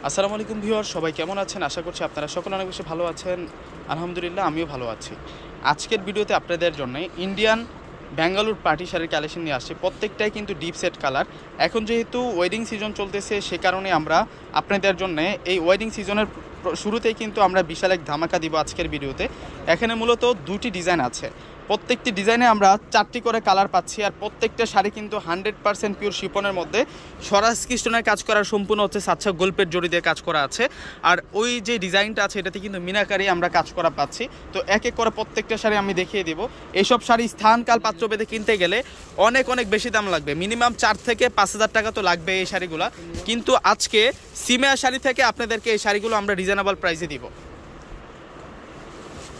আসসালামু আলাইকুম ভিউয়ার, সবাই কেমন আছেন? আশা করছি আপনারা সকলে অনেক বেশি ভালো আছেন। আলহামদুলিল্লাহ, আমিও ভালো আছি। আজকের ভিডিওতে আপনাদের জন্য ইন্ডিয়ান ব্যাঙ্গালোর পার্টি শাড়ির কালেকশন নিয়ে আসছি। প্রত্যেকটাই কিন্তু ডিপ সেট কালার। এখন যেহেতু ওয়েডিং সিজন চলতেছে, সে কারণে আমরা আপনাদের জন্য এই ওয়েডিং সিজনের শুরুতেই কিন্তু আমরা বিশাল এক ধামাকা দিব আজকের ভিডিওতে। এখানে মূলত দুটি ডিজাইন আছে। প্রত্যেকটি ডিজাইনে আমরা 4টি করে কালার পাচ্ছি, আর প্রত্যেকটা শাড়ি কিন্তু 100% পিওর শিপনের মধ্যে স্বরাজ কৃষ্ণের কাজ করা, সম্পূর্ণ হচ্ছে সাচ্চা গোল্পের জড়ি দিয়ে কাজ করা আছে। আর ওই যে ডিজাইনটা আছে এটাতে কিন্তু মিনাকারি আমরা কাজ করা পাচ্ছি। তো এক এক করে প্রত্যেকটা শাড়ি আমি দেখিয়ে দেবো। এইসব শাড়ি স্থানকাল পাত্রভেদে কিনতে গেলে অনেক বেশি দাম লাগবে, মিনিমাম 4 থেকে 5,000 টাকা তো লাগবে এই শাড়িগুলো। কিন্তু আজকে সিমিয়া শাড়ি থেকে আপনাদেরকে এই শাড়িগুলো আমরা রিজনেবল প্রাইসে দিব।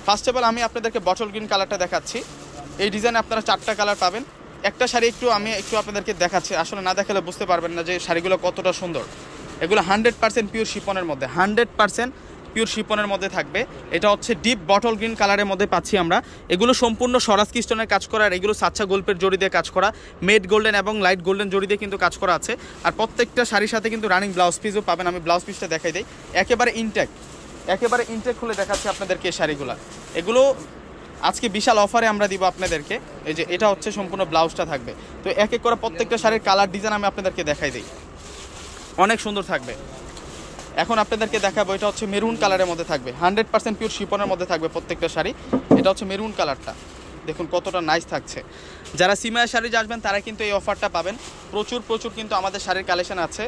ফার্স্ট অফ অল আমি আপনাদেরকে বটল গ্রিন কালারটা দেখাচ্ছি। এই ডিজাইনে আপনারা 4টা কালার পাবেন। একটা শাড়ি আমি একটু আপনাদেরকে দেখাচ্ছি, আসলে না দেখালে বুঝতে পারবেন না যে শাড়িগুলো কতটা সুন্দর। এগুলো 100% পিওর শিপনের মধ্যে, 100% পিওর শিপনের মধ্যে থাকবে। এটা হচ্ছে ডিপ বটল গ্রিন কালারের মধ্যে পাচ্ছি আমরা। এগুলো সম্পূর্ণ স্বরাজ কৃষ্ণের কাজ করা, আর এগুলো সাচ্চা গোল্পের জড়ি দিয়ে কাজ করা, মেড গোল্ডেন এবং লাইট গোল্ডেন জড়ি দিয়ে কিন্তু কাজ করা আছে। আর প্রত্যেকটা শাড়ির সাথে কিন্তু রানিং ব্লাউজ পিসও পাবেন। আমি ব্লাউজ পিসটা দেখাই দিই, একেবারে ইনটেক খুলে দেখাচ্ছি আপনাদেরকে এই শাড়িগুলো। এগুলো আজকে বিশাল অফারে আমরা দিব আপনাদেরকে। এই যে এটা হচ্ছে সম্পূর্ণ ব্লাউজটা থাকবে। তো এক এক করে প্রত্যেকটা শাড়ির কালার ডিজাইন আমি আপনাদেরকে দেখাই দিই, অনেক সুন্দর থাকবে। এখন আপনাদেরকে দেখাবো, এটা হচ্ছে মেরুন কালারের মধ্যে থাকবে, 100% পিওর শিপনের মধ্যে থাকবে প্রত্যেকটা শাড়ি। এটা হচ্ছে মেরুন কালারটা, দেখুন কতটা নাইস থাকছে। যারা সিমায়া শাড়ি আসবেন তারা কিন্তু এই অফারটা পাবেন। প্রচুর কিন্তু আমাদের শাড়ির কালেকশন আছে।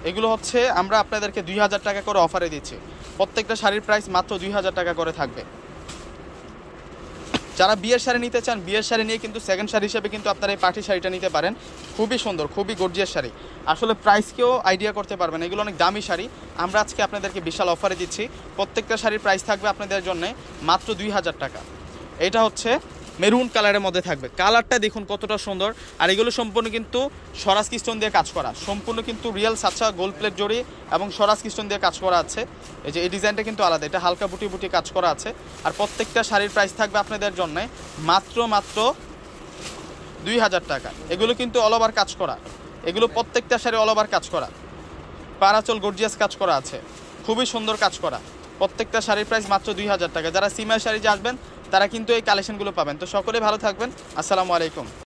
এগুলো হচ্ছে আমরা আপনাদেরকে 2000 টাকা করে অফারে দিচ্ছি। প্রত্যেকটা শাড়ির প্রাইস মাত্র 2000 টাকা করে থাকবে। যারা বিয়ের শাড়ি নিতে চান, বিয়ের শাড়ি নিয়ে কিন্তু সেকেন্ড শাড়ি হিসেবে কিন্তু আপনারা এই পার্টি শাড়িটা নিতে পারেন। খুবই সুন্দর, খুবই গর্জিয়াস শাড়ি। আসলে প্রাইসকেও আইডিয়া করতে পারবেন, এগুলো অনেক দামি শাড়ি। আমরা আজকে আপনাদেরকে বিশাল অফারে দিচ্ছি। প্রত্যেকটা শাড়ির প্রাইস থাকবে আপনাদের জন্য মাত্র 2000 টাকা। এটা হচ্ছে মেরুন কালারের মধ্যে থাকবে। কালারটা দেখুন কতটা সুন্দর। আর এগুলো সম্পূর্ণ কিন্তু স্বরাজ কৃষ্ণ দিয়ে কাজ করা, সম্পূর্ণ কিন্তু রিয়েল সাচ্চা গোল্ড প্লেট জড়ি এবং স্বরাজ কৃষ্ণ দিয়ে কাজ করা আছে। এই যে এই ডিজাইনটা কিন্তু আলাদা, এটা হালকা বুটি কাজ করা আছে। আর প্রত্যেকটা শাড়ির প্রাইস থাকবে আপনাদের জন্য মাত্র 2000 টাকা। এগুলো কিন্তু অল ওভার কাজ করা, এগুলো প্রত্যেকটা শাড়ি অল ওভার কাজ করা, পারাচল গর্জিয়াস কাজ করা আছে, খুবই সুন্দর কাজ করা। প্রত্যেকটা শাড়ির প্রাইস মাত্র 2000 টাকা। যারা সিমিয়া শাড়ি আসবেন তারা কিন্তু এই কালেকশনগুলো পাবেন। তো সকলে ভালো থাকবেন। আসসালামু আলাইকুম।